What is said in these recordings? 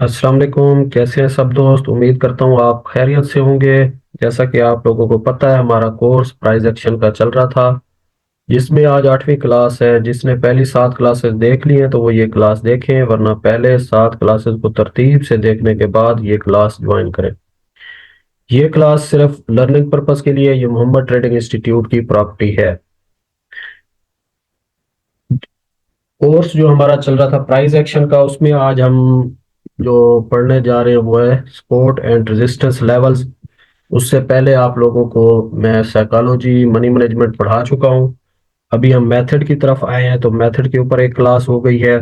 अस्सलाम वालेकुम। कैसे हैं सब दोस्त? उम्मीद करता हूँ आप खैरियत से होंगे। जैसा कि आप लोगों को पता है, हमारा कोर्स प्राइज एक्शन का चल रहा था, जिसमें आज 8वीं क्लास है। जिसने पहली 7 क्लासेस देख ली हैं तो वो ये क्लास देखें, वरना पहले 7 क्लासेस को तरतीब से देखने के बाद ये क्लास ज्वाइन करें। ये क्लास सिर्फ लर्निंग पर्पस के लिए ये मोहम्मद ट्रेडिंग इंस्टीट्यूट की प्रॉपर्टी है। कोर्स जो हमारा चल रहा था प्राइस एक्शन का, उसमें आज हम जो पढ़ने जा रहे हैं वो है सपोर्ट एंड रेजिस्टेंस लेवल्स। उससे पहले आप लोगों को मैं साइकोलॉजी मनी मैनेजमेंट पढ़ा चुका हूँ। अभी हम मेथड की तरफ आए हैं, तो मेथड के ऊपर एक क्लास हो गई है।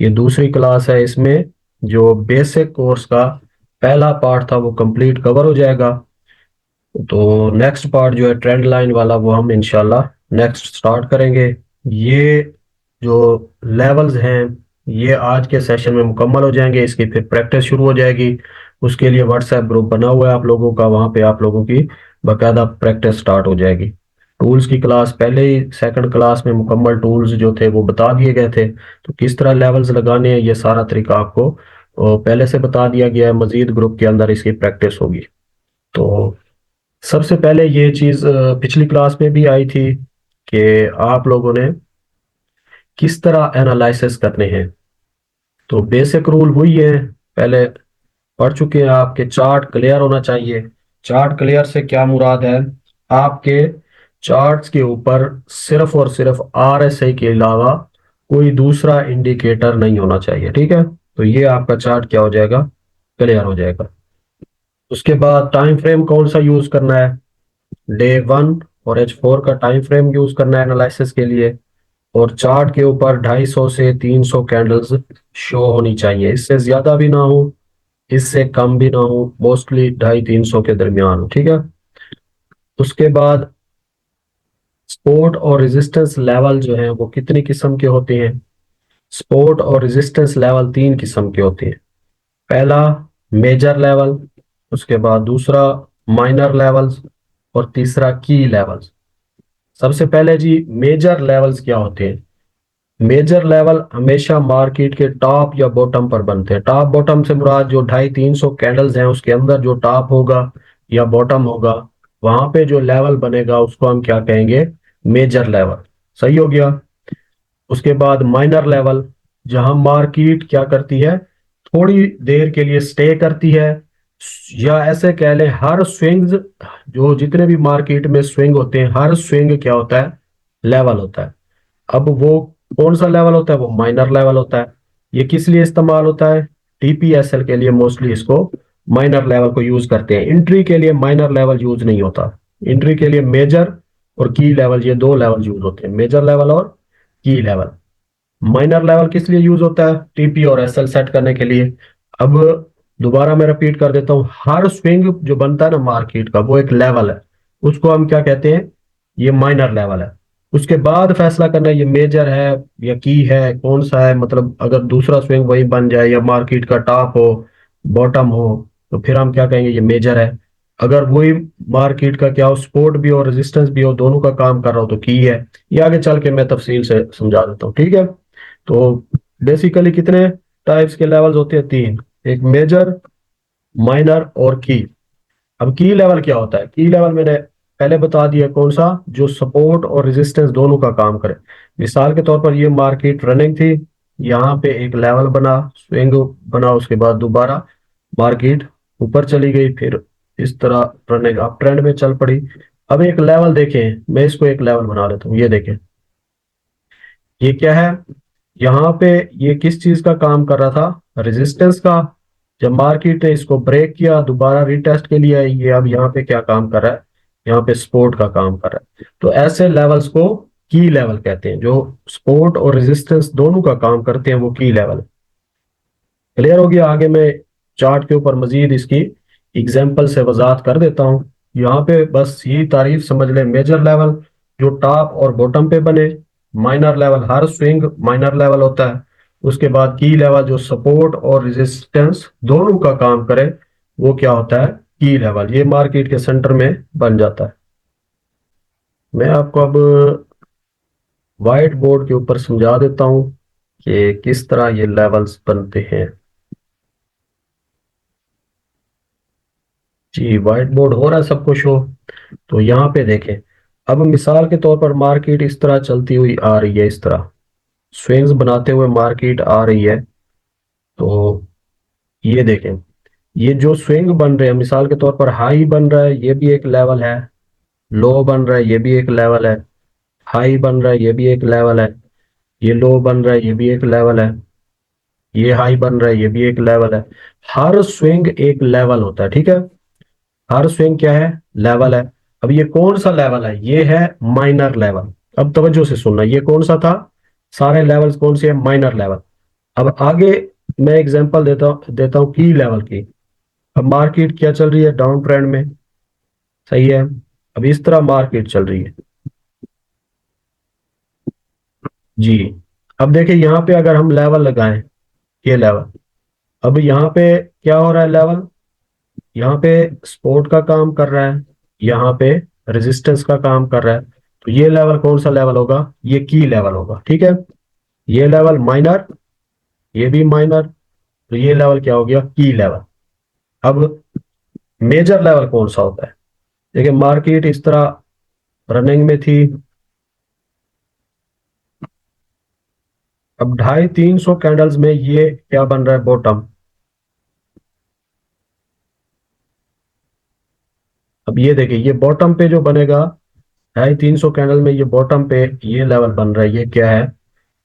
ये दूसरी क्लास है। इसमें जो बेसिक कोर्स का पहला पार्ट था वो कंप्लीट कवर हो जाएगा। तो नेक्स्ट पार्ट जो है ट्रेंड लाइन वाला, वो हम इंशाल्लाह नेक्स्ट स्टार्ट करेंगे। ये जो लेवल्स हैं ये आज के सेशन में मुकम्मल हो जाएंगे। इसकी फिर प्रैक्टिस शुरू हो जाएगी। उसके लिए व्हाट्सएप ग्रुप बना हुआ है आप लोगों का, वहां पे आप लोगों की बाकायदा प्रैक्टिस स्टार्ट हो जाएगी। टूल्स की क्लास पहले ही सेकंड क्लास में मुकम्मल टूल्स जो थे वो बता दिए गए थे। तो किस तरह लेवल्स लगाने हैं ये सारा तरीका आपको पहले से बता दिया गया है। मजीद ग्रुप के अंदर इसकी प्रैक्टिस होगी। तो सबसे पहले ये चीज पिछली क्लास में भी आई थी कि आप लोगों ने किस तरह एनालिसिस करने हैं। तो बेसिक रूल वही है, पहले पढ़ चुके हैं। आपके चार्ट क्लियर होना चाहिए। चार्ट क्लियर से क्या मुराद है? आपके चार्ट्स के ऊपर सिर्फ और सिर्फ आरएसआई के अलावा कोई दूसरा इंडिकेटर नहीं होना चाहिए। ठीक है, तो ये आपका चार्ट क्या हो जाएगा? क्लियर हो जाएगा। उसके बाद टाइम फ्रेम कौन सा यूज करना है? डे 1 और H4 का टाइम फ्रेम यूज करना है एनालिसिस के लिए। और चार्ट के ऊपर 250 से 300 कैंडल्स शो होनी चाहिए। इससे ज्यादा भी ना हो, इससे कम भी ना हो, मोस्टली 250-300 के दरमियान हो। ठीक है। उसके बाद सपोर्ट और रेजिस्टेंस लेवल जो है वो कितनी किस्म के होते हैं? सपोर्ट और रेजिस्टेंस लेवल 3 किस्म के होते हैं। पहला मेजर लेवल, उसके बाद दूसरा माइनर लेवल्स, और तीसरा की लेवल्स। सबसे पहले जी, मेजर लेवल्स क्या होते हैं? मेजर लेवल हमेशा मार्केट के टॉप या बॉटम पर बनते हैं। टॉप बॉटम से मुराद जो 250-300 कैंडल्स हैं उसके अंदर जो टॉप होगा या बॉटम होगा, वहां पे जो लेवल बनेगा उसको हम क्या कहेंगे? Major level. सही हो गया। उसके बाद माइनर लेवल, जहां मार्केट क्या करती है, थोड़ी देर के लिए स्टे करती है, या ऐसे कह लें हर स्विंग्स, जो जितने भी मार्केट में स्विंग होते हैं हर स्विंग क्या होता है? लेवल होता है। अब वो कौन सा लेवल होता है? वो माइनर लेवल होता है। ये किस लिए इस्तेमाल होता है? टीपीएसएल के लिए मोस्टली इसको माइनर लेवल को यूज करते हैं। एंट्री के लिए माइनर लेवल यूज नहीं होता। एंट्री के लिए मेजर और की लेवल, ये दो लेवल यूज होते हैं, मेजर लेवल और की लेवल। माइनर लेवल किस लिए यूज होता है? टीपी और एसएल सेट करने के लिए। अब दोबारा मैं रिपीट कर देता हूँ, हर स्विंग जो बनता है ना मार्केट का, वो एक लेवल है। उसको हम क्या कहते हैं? ये माइनर लेवल है। उसके बाद फैसला करना है ये मेजर है या की है, कौन सा है। मतलब अगर दूसरा स्विंग वही बन जाए या मार्केट का टॉप हो बॉटम हो, तो फिर हम क्या कहेंगे? ये मेजर है। अगर वही मार्केट का क्या हो, सपोर्ट भी हो रेजिस्टेंस भी हो, दोनों का काम कर रहा हो, तो की है। ये आगे चल के मैं तफसील से समझा देता हूँ। ठीक है। तो बेसिकली कितने टाइप्स के लेवल्स होते हैं? 3। एक मेजर, माइनर और की। अब की लेवल क्या होता है? की लेवल मैंने पहले बता दिया, कौन सा? जो सपोर्ट और रेजिस्टेंस दोनों का काम करे। मिसाल के तौर पर ये मार्केट रनिंग थी, यहाँ पे एक लेवल बना, स्विंग बना, उसके बाद दोबारा मार्केट ऊपर चली गई, फिर इस तरह रनिंग अप ट्रेंड में चल पड़ी। अब एक लेवल देखें, मैं इसको एक लेवल बना लेता हूँ। ये देखें, ये क्या है? यहाँ पे ये किस चीज का काम कर रहा था? रेजिस्टेंस का। जब मार्केट ने इसको ब्रेक किया, दोबारा रीटेस्ट के लिए, ये अब यहाँ पे क्या काम कर रहा है? यहाँ पे सपोर्ट का काम कर रहा है। तो ऐसे लेवल्स को की लेवल कहते हैं। जो सपोर्ट और रेजिस्टेंस दोनों का काम करते हैं वो की लेवल। क्लियर हो गया? आगे मैं चार्ट के ऊपर मजीद इसकी एग्जाम्पल से वजाहत कर देता हूँ। यहाँ पे बस यही तारीफ समझ लें, मेजर लेवल जो टॉप और बॉटम पे बने, माइनर लेवल हर स्विंग माइनर लेवल होता है। उसके बाद की लेवल जो सपोर्ट और रेजिस्टेंस दोनों का काम करे, वो क्या होता है? की लेवल। ये मार्केट के सेंटर में बन जाता है। मैं आपको अब व्हाइट बोर्ड के ऊपर समझा देता हूँ कि किस तरह ये लेवल्स बनते हैं। जी, व्हाइट बोर्ड हो रहा है सब कुछ हो। तो यहाँ पे देखें, अब मिसाल के तौर पर मार्केट इस तरह चलती हुई आ रही है, इस तरह स्विंग्स बनाते हुए मार्केट आ रही है। तो ये देखें, ये जो स्विंग बन रहे हैं, मिसाल के तौर पर हाई बन रहा है, ये भी एक लेवल है। लो बन रहा है, ये भी एक लेवल है। हाई बन रहा है, ये भी एक लेवल है। ये लो बन रहा है, ये भी एक लेवल है। ये हाई बन रहा है, ये भी एक लेवल है। हर स्विंग एक लेवल होता है, ठीक है। हर स्विंग क्या है? लेवल है। अब ये कौन सा लेवल है? ये है माइनर लेवल। अब तवज्जो से सुनना, ये कौन सा था? सारे लेवल्स कौन से हैं? Minor level. अब आगे मैं एग्जांपल देता हूं की लेवल की। अब मार्केट क्या चल रही है? डाउन ट्रेंड में। सही है। अब इस तरह मार्केट चल रही है। जी। अब देखिए यहाँ पे अगर हम लेवल लगाएं, ये लेवल, अब यहाँ पे क्या हो रहा है? लेवल यहाँ पे सपोर्ट का काम कर रहा है, यहाँ पे रेजिस्टेंस का काम कर रहा है। तो ये लेवल कौन सा लेवल होगा? ये की लेवल होगा, ठीक है। ये लेवल माइनर, ये भी माइनर। तो ये लेवल क्या हो गया? की लेवल। अब मेजर लेवल कौन सा होता है? देखिए मार्केट इस तरह रनिंग में थी। अब 250-300 कैंडल्स में ये क्या बन रहा है? बॉटम। अब ये देखिए, ये बॉटम पे जो बनेगा, 250-300 कैंडल में ये बॉटम पे ये लेवल बन रहा है, ये क्या है?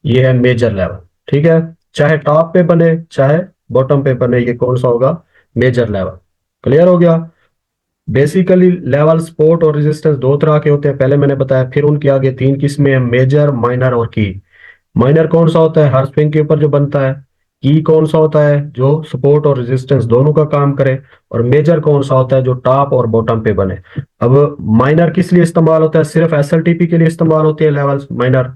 ये है मेजर लेवल, ठीक है। चाहे टॉप पे बने चाहे बॉटम पे बने, ये कौन सा होगा? Major level. क्लियर हो गया? बेसिकली लेवल, सपोर्ट और रेजिस्टेंस दो तरह के होते हैं, पहले मैंने बताया। फिर उनके आगे तीन किस्में हैं, मेजर, माइनर और की। माइनर कौन सा होता है? हर स्विंग के ऊपर जो बनता है। की कौन सा होता है? जो सपोर्ट और रेजिस्टेंस दोनों का काम करे। और मेजर कौन सा होता है? जो टॉप और बॉटम पे बने। अब माइनर किस लिए इस्तेमाल होता है? सिर्फ एसएलटीपी के लिए इस्तेमाल होते हैं लेवल्स, माइनर।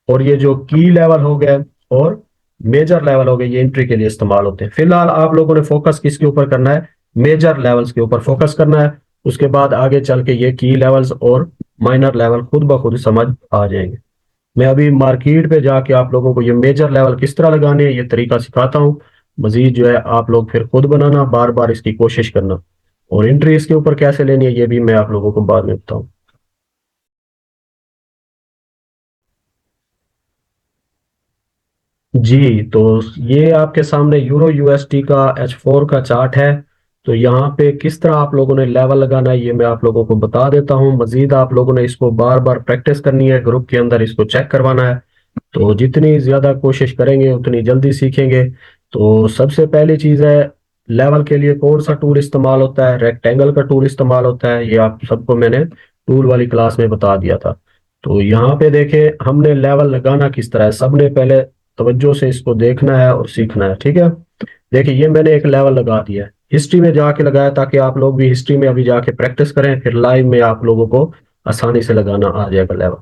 और ये जो की लेवल हो गए और मेजर लेवल हो गए, ये एंट्री के लिए इस्तेमाल होते हैं। फिलहाल आप लोगों ने फोकस किसके ऊपर करना है? मेजर लेवल्स के ऊपर फोकस करना है। उसके बाद आगे चल के ये की लेवल्स और माइनर लेवल खुद ब खुद समझ आ जाएंगे। मैं अभी मार्केट पे जाके आप लोगों को ये मेजर लेवल किस तरह लगाने हैं ये तरीका सिखाता हूँ। मजीद जो है आप लोग फिर खुद बनाना, बार बार इसकी कोशिश करना। और एंट्री इसके ऊपर कैसे लेनी है ये भी मैं आप लोगों को बाद में बताऊँ। जी, तो ये आपके सामने यूरो यूएसडी का H4 का चार्ट है। तो यहाँ पे किस तरह आप लोगों ने लेवल लगाना है ये मैं आप लोगों को बता देता हूँ। मजीद आप लोगों ने इसको बार बार प्रैक्टिस करनी है, ग्रुप के अंदर इसको चेक करवाना है। तो जितनी ज्यादा कोशिश करेंगे उतनी जल्दी सीखेंगे। तो सबसे पहली चीज है, लेवल के लिए कौन सा टूल इस्तेमाल होता है? रेक्टेंगल का टूल इस्तेमाल होता है, ये आप सबको मैंने टूल वाली क्लास में बता दिया था। तो यहाँ पे देखें, हमने लेवल लगाना किस तरह है, सबने पहले तवज्जो से इसको देखना है और सीखना है, ठीक है। देखिए ये मैंने एक लेवल लगा दिया है, हिस्ट्री में जाके लगाया ताकि आप लोग भी हिस्ट्री में अभी जाके प्रैक्टिस करें, फिर लाइव में आप लोगों को आसानी से लगाना आ जाएगा लेवल।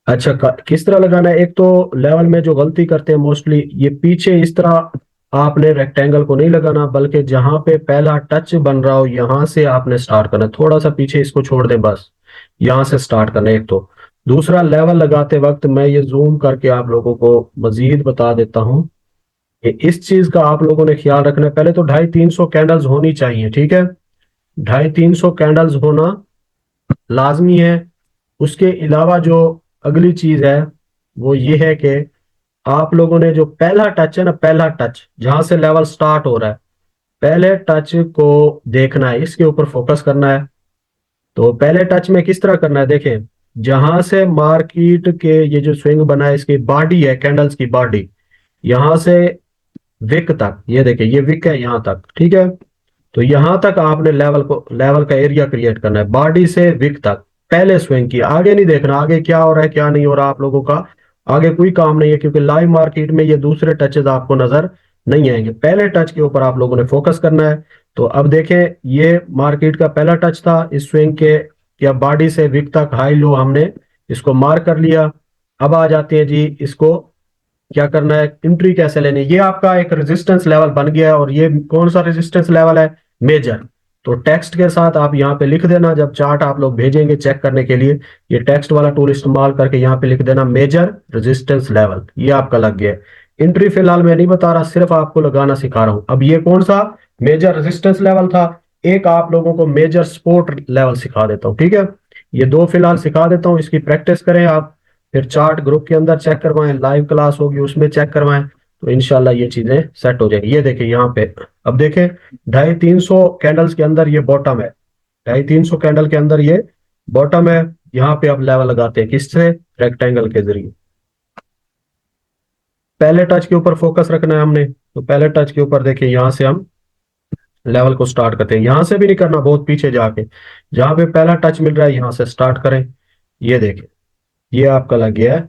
अच्छा, किस तरह लगाना है? एक तो लेवल में जो गलती करते हैं मोस्टली, ये पीछे इस तरह आपने रेक्टेंगल को नहीं लगाना, बल्कि जहां पे पहला टच बन रहा हो यहां से आपने स्टार्ट करना है। थोड़ा सा पीछे इसको छोड़ दें, बस यहां से स्टार्ट करना है। एक तो दूसरा, लेवल लगाते वक्त मैं ये जूम करके आप लोगों को मजीद बता देता हूं कि इस चीज का आप लोगों ने ख्याल रखना है। पहले तो 250-300 कैंडल्स होनी चाहिए, ठीक है। 250-300 कैंडल्स होना लाजमी है। उसके अलावा जो अगली चीज है वो ये है कि आप लोगों ने जो पहला टच है ना, पहला टच जहां से लेवल स्टार्ट हो रहा है, पहले टच को देखना है, इसके ऊपर फोकस करना है। तो पहले टच में किस तरह करना है? देखें, जहां से मार्केट के ये जो स्विंग बना है, इसकी बॉडी है, कैंडल्स की बॉडी, यहां से विक तक, ये देखिए ये विक है यहां तक, ठीक है। तो यहां तक आपने लेवल का एरिया क्रिएट करना है, बॉडी से विक तक। पहले स्विंग की, आगे नहीं देखना, आगे क्या हो रहा है क्या नहीं हो रहा आप लोगों का, आगे कोई काम नहीं है, क्योंकि लाइव मार्केट में ये दूसरे टचेस आपको नजर नहीं आएंगे। पहले टच के ऊपर आप लोगों ने फोकस करना है। तो अब देखें, ये मार्केट का पहला टच था इस स्विंग के, या बॉडी से विक तक हाई लो हमने इसको मार्क कर लिया। अब आ जाते हैं जी, इसको क्या करना है, एंट्री कैसे लेनी है। ये आपका एक रेजिस्टेंस लेवल बन गया है, और ये कौन सा रेजिस्टेंस लेवल है? मेजर। तो टेक्स्ट के साथ आप यहाँ पे लिख देना, जब चार्ट आप लोग भेजेंगे चेक करने के लिए, ये टेक्स्ट वाला टूल इस्तेमाल करके यहाँ पे लिख देना मेजर रेजिस्टेंस लेवल, ये आपका लग गया है। एंट्री फिलहाल मैं नहीं बता रहा, सिर्फ आपको लगाना सिखा रहा हूं। अब ये कौन सा मेजर रेजिस्टेंस लेवल था? एक आप लोगों को मेजर सपोर्ट लेवल सिखा देता हूँ, ठीक है। ये दो फिलहाल सिखा देता हूँ, इसकी प्रैक्टिस करें आप, फिर चार्ट ग्रुप के अंदर चेक करवाएं, लाइव क्लास होगी उसमें चेक करवाएं, तो इनशाला ये चीजें सेट हो जाएगी। ये देखिए यहाँ पे, अब देखें 250-300 कैंडल्स के अंदर ये बॉटम है, 250-300 कैंडल के अंदर ये बॉटम है। यहाँ पे आप लेवल लगाते हैं किससे, रेक्टेंगल के जरिए। पहले टच के ऊपर फोकस रखना है हमने, तो पहले टच के ऊपर देखिए यहाँ से हम लेवल को स्टार्ट करते हैं। यहां से भी नहीं करना, बहुत पीछे जाके, जहां पे पहला टच मिल रहा है यहां से स्टार्ट करें। ये देखिए ये आपका लग गया है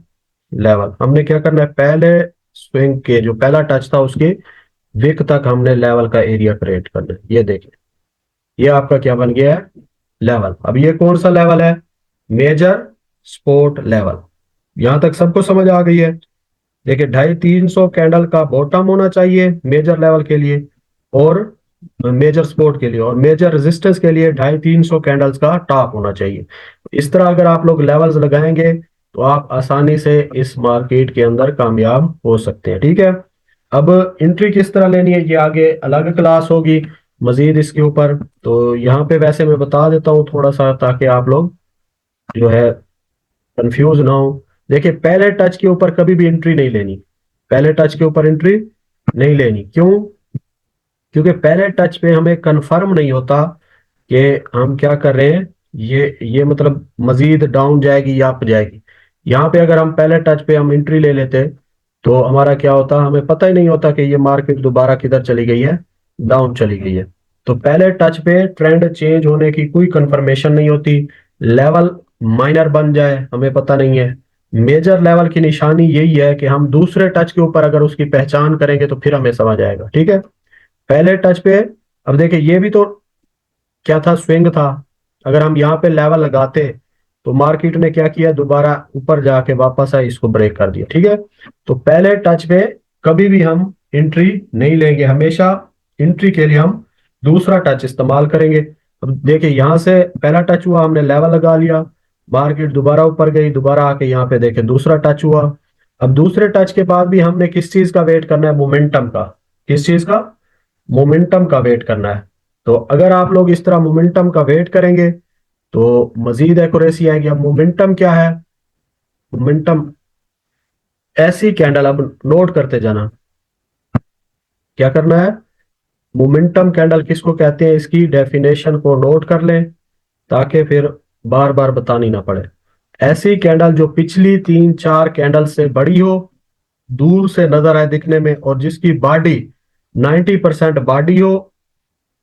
लेवल। हमने क्या करना है, पहले स्विंग के जो पहला टच था उसके विक तक हमने लेवल का एरिया क्रिएट करना है। ये देखिए ये आपका क्या बन गया है, लेवल। अब ये कौन सा लेवल है, मेजर सपोर्ट लेवल। यहां तक सबको समझ आ गई है। देखिए 250-300 कैंडल का बॉटम होना चाहिए मेजर लेवल के लिए, और मेजर सपोर्ट के लिए, और मेजर रेजिस्टेंस के लिए 250-300 कैंडल्स का टॉप होना चाहिए। इस तरह अगर आप लोग लेवल्स लगाएंगे तो आप आसानी से इस मार्केट के अंदर कामयाब हो सकते हैं, ठीक है। अब एंट्री किस तरह लेनी है, ये आगे अलग क्लास होगी मजीद इसके ऊपर। तो यहाँ पे वैसे मैं बता देता हूँ थोड़ा सा, ताकि आप लोग जो है कंफ्यूज ना हो। देखिए पहले टच के ऊपर कभी भी एंट्री नहीं लेनी, पहले टच के ऊपर एंट्री नहीं लेनी। क्यों, क्योंकि पहले टच पे हमें कंफर्म नहीं होता कि हम क्या कर रहे हैं, ये मतलब मजीद डाउन जाएगी या अप जाएगी। यहाँ पे अगर हम पहले टच पे हम एंट्री ले लेते तो हमारा क्या होता, हमें पता ही नहीं होता कि ये मार्केट दोबारा किधर चली गई है, डाउन चली गई है। तो पहले टच पे ट्रेंड चेंज होने की कोई कंफर्मेशन नहीं होती, लेवल माइनर बन जाए हमें पता नहीं है। मेजर लेवल की निशानी यही है कि हम दूसरे टच के ऊपर अगर उसकी पहचान करेंगे तो फिर हमें समझ आएगा, ठीक है। पहले टच पे, अब देखिए ये भी तो क्या था, स्विंग था। अगर हम यहाँ पे लेवल लगाते तो मार्केट ने क्या किया, दोबारा ऊपर जाके वापस आए, इसको ब्रेक कर दिया, ठीक है। तो पहले टच पे कभी भी हम एंट्री नहीं लेंगे, हमेशा एंट्री के लिए हम दूसरा टच इस्तेमाल करेंगे। अब देखिए यहाँ से पहला टच हुआ, हमने लेवल लगा लिया, मार्केट दोबारा ऊपर गई, दोबारा आके यहाँ पे देखे दूसरा टच हुआ। अब दूसरे टच के बाद भी हमने किस चीज का वेट करना है, मोमेंटम का। किस चीज का, मोमेंटम का वेट करना है। तो अगर आप लोग इस तरह मोमेंटम का वेट करेंगे तो मजीद एक्यूरेसी आएगी। अब मोमेंटम क्या है, मोमेंटम ऐसी कैंडल, अब नोट करते जाना, क्या करना है, मोमेंटम कैंडल किसको कहते हैं, इसकी डेफिनेशन को नोट कर लें ताकि फिर बार बार बतानी ना पड़े। ऐसी कैंडल जो पिछली 3-4 कैंडल से बड़ी हो, दूर से नजर आए दिखने में, और जिसकी बॉडी 90% बॉडी हो,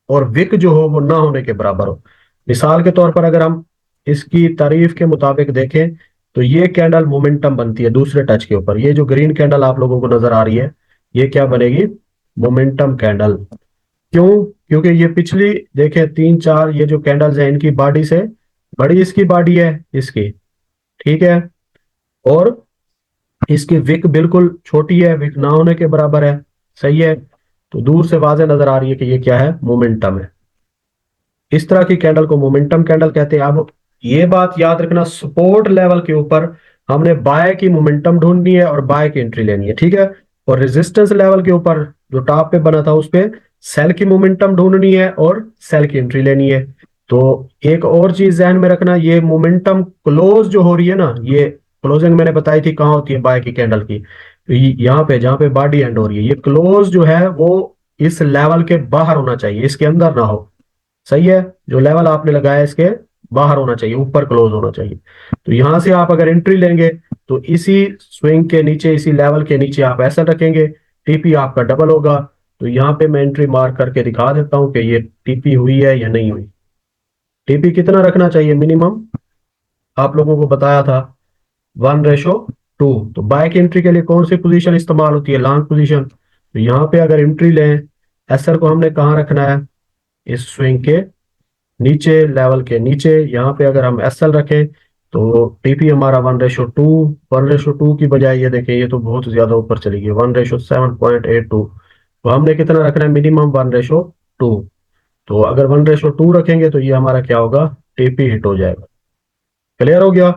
और विक जो हो वो ना होने के बराबर हो। मिसाल के तौर पर अगर हम इसकी तारीफ के मुताबिक देखें तो ये कैंडल मोमेंटम बनती है दूसरे टच के ऊपर। ये जो ग्रीन कैंडल आप लोगों को नजर आ रही है ये क्या बनेगी, मोमेंटम कैंडल। क्यों, क्योंकि ये पिछली देखें 3-4 ये जो कैंडल्स हैं इनकी बॉडी से बड़ी इसकी बॉडी है इसकी, ठीक है, और इसकी विक बिल्कुल छोटी है, विक ना होने के बराबर है, सही है। तो दूर से वाज़ेह नजर आ रही है कि ये क्या है, मोमेंटम है। इस तरह की कैंडल को मोमेंटम कैंडल कहते हैं। अब ये बात याद रखना, सपोर्ट लेवल के ऊपर हमने बाय की मोमेंटम ढूंढनी है और बाय की एंट्री लेनी है, ठीक है। और रेजिस्टेंस लेवल के ऊपर जो टॉप पे बना था उस पे सेल की मोमेंटम ढूंढनी है और सेल की एंट्री लेनी है। तो एक और चीज ध्यान में रखना, ये मोमेंटम क्लोज जो हो रही है ना, ये क्लोजिंग मैंने बताई थी कहाँ होती है बाय की कैंडल की, तो यहाँ पे जहां पे बॉडी एंड हो रही है, ये क्लोज जो है वो इस लेवल के बाहर होना चाहिए, इसके अंदर ना हो, सही है। जो लेवल आपने लगाया इसके बाहर होना चाहिए, ऊपर क्लोज होना चाहिए। तो यहां से आप अगर एंट्री लेंगे तो इसी स्विंग के नीचे, इसी लेवल के नीचे आप ऐसा रखेंगे, टीपी आपका डबल होगा। तो यहाँ पे मैं एंट्री मार्क करके दिखा देता हूँ कि ये टीपी हुई है या नहीं हुई। टीपी कितना रखना चाहिए मिनिमम, आप लोगों को बताया था 1:2। तो बाय की एंट्री के लिए कौन सी पोजीशन इस्तेमाल होती है, लॉन्ग पोजीशन। तो यहाँ पे अगर एंट्री लें, एसएल को हमने कहाँ रखना है, इस स्विंग के नीचे, लेवल के नीचे। यहाँ पे अगर हम एस एल रखें तो टीपी हमारा 1:2, 1:2 की बजाय ये देखें ये तो बहुत ज्यादा ऊपर चली गई, 1:7.82। तो हमने कितना रखना है, मिनिमम 1:2। तो अगर 1:2 रखेंगे तो ये हमारा क्या होगा, टीपी हिट हो जाएगा। क्लियर हो गया।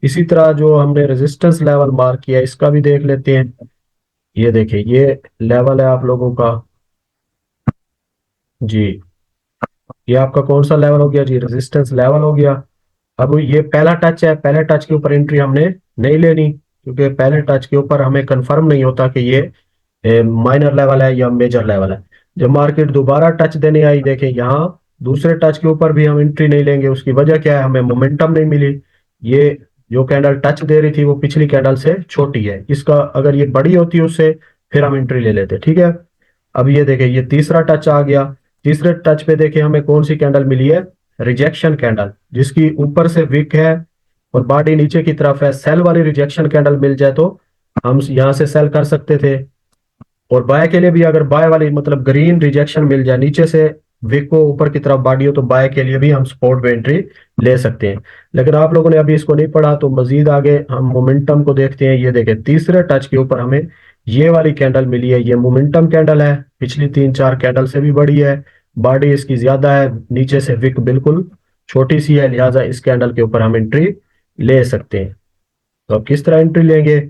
इसी तरह जो हमने रेजिस्टेंस लेवल मार्क किया इसका भी देख लेते हैं। ये देखिए ये लेवल है आप लोगों का जी, ये आपका कौन सा लेवल हो गया जी? रेजिस्टेंस लेवल हो गया। अब ये पहला टच है, पहले टच के ऊपर एंट्री हमने नहीं लेनी, क्योंकि पहले टच के ऊपर हमें कंफर्म नहीं होता कि ये माइनर लेवल है या मेजर लेवल है। जब मार्केट दोबारा टच देने आई, देखें यहाँ दूसरे टच के ऊपर भी हम एंट्री नहीं लेंगे। उसकी वजह क्या है? हमें मोमेंटम नहीं मिली। ये जो कैंडल टच दे रही थी वो पिछली कैंडल से छोटी है, इसका अगर ये बड़ी होती उससे, फिर हम एंट्री ले लेते, ठीक है। अब ये देखें, ये तीसरा टच आ गया। तीसरे टच पे देखें हमें कौन सी कैंडल मिली है? रिजेक्शन कैंडल, जिसकी ऊपर से विक है और बॉडी नीचे की तरफ है। सेल वाली रिजेक्शन कैंडल मिल जाए तो हम यहाँ से सेल कर सकते थे। और बाय के लिए भी अगर बाय वाली मतलब ग्रीन रिजेक्शन मिल जाए नीचे से, विक को ऊपर की तरफ बॉडी हो, तो बाय के लिए भी हम सपोर्ट पे एंट्री ले सकते हैं। लेकिन आप लोगों ने अभी इसको नहीं पढ़ा, तो मजीद आगे हम मोमेंटम को देखते हैं। ये देखें, तीसरे टच के ऊपर हमें ये वाली कैंडल मिली है। ये मोमेंटम कैंडल है, पिछली 3-4 कैंडल से भी बड़ी है, बॉडी इसकी ज्यादा है, नीचे से विक बिल्कुल छोटी सी है, लिहाजा इस कैंडल के ऊपर हम एंट्री ले सकते हैं। तो अब किस तरह एंट्री लेंगे?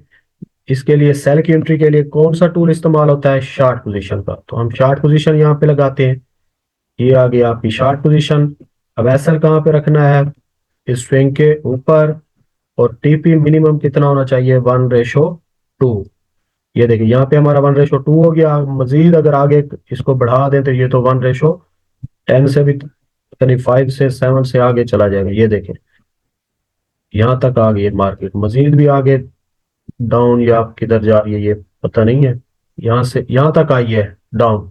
इसके लिए सेल की एंट्री के लिए कौन सा टूल इस्तेमाल होता है? शार्ट पोजीशन का। तो हम शार्ट पोजीशन यहाँ पे लगाते हैं। ये आ गया आपकी शार्ट पोजीशन। अब एसएल कहाँ पे रखना है? इस स्विंग के ऊपर। और टीपी मिनिमम कितना होना चाहिए? 1:2। ये देखिए यहाँ पे हमारा 1:2 हो गया। मजीद अगर आगे इसको बढ़ा दें तो ये तो 1:10 से भी, यानी 5 से 7 से आगे चला जाएगा। ये देखें यहाँ तक आ गई है मार्केट। मजीद भी आगे डाउन या किधर जा रही है ये पता नहीं है। यहाँ से यहाँ तक आई है डाउन।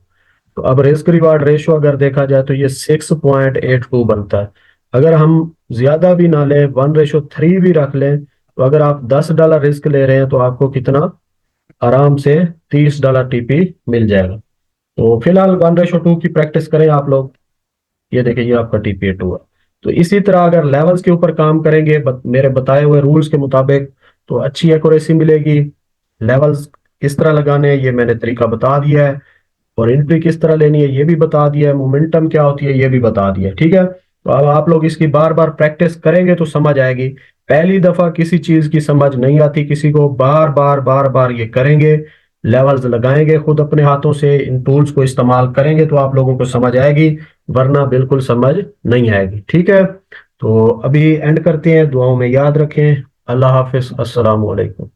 तो अब रिस्क रिवार्ड रेशो अगर देखा जाए तो ये 6.82 बनता है। अगर हम ज्यादा भी ना लें, 1:3 भी रख लें, तो अगर आप $10 रिस्क ले रहे हैं तो आपको कितना? आराम से $30 टीपी मिल जाएगा। तो फिलहाल 1:2 की प्रैक्टिस करें आप लोग। ये देखिए ये आपका TPA2 है। तो इसी तरह अगर लेवल्स के ऊपर काम करेंगे मेरे बताए हुए रूल्स के मुताबिक, तो अच्छी एक्यूरेसी मिलेगी। लेवल्स किस तरह लगाने हैं ये मैंने तरीका बता दिया है, और एंट्री किस तरह लेनी है ये भी बता दिया है, मोमेंटम क्या होती है ये भी बता दिया है, ठीक है। तो अब आप लोग इसकी बार बार प्रैक्टिस करेंगे तो समझ आएगी। पहली दफा किसी चीज की समझ नहीं आती किसी को, बार बार बार बार ये करेंगे, लेवल्स लगाएंगे खुद अपने हाथों से, इन टूल्स को इस्तेमाल करेंगे तो आप लोगों को समझ आएगी, वरना बिल्कुल समझ नहीं आएगी, ठीक है। तो अभी एंड करते हैं, दुआओं में याद रखें। अल्लाह हाफिज, अस्सलाम वालेकुम।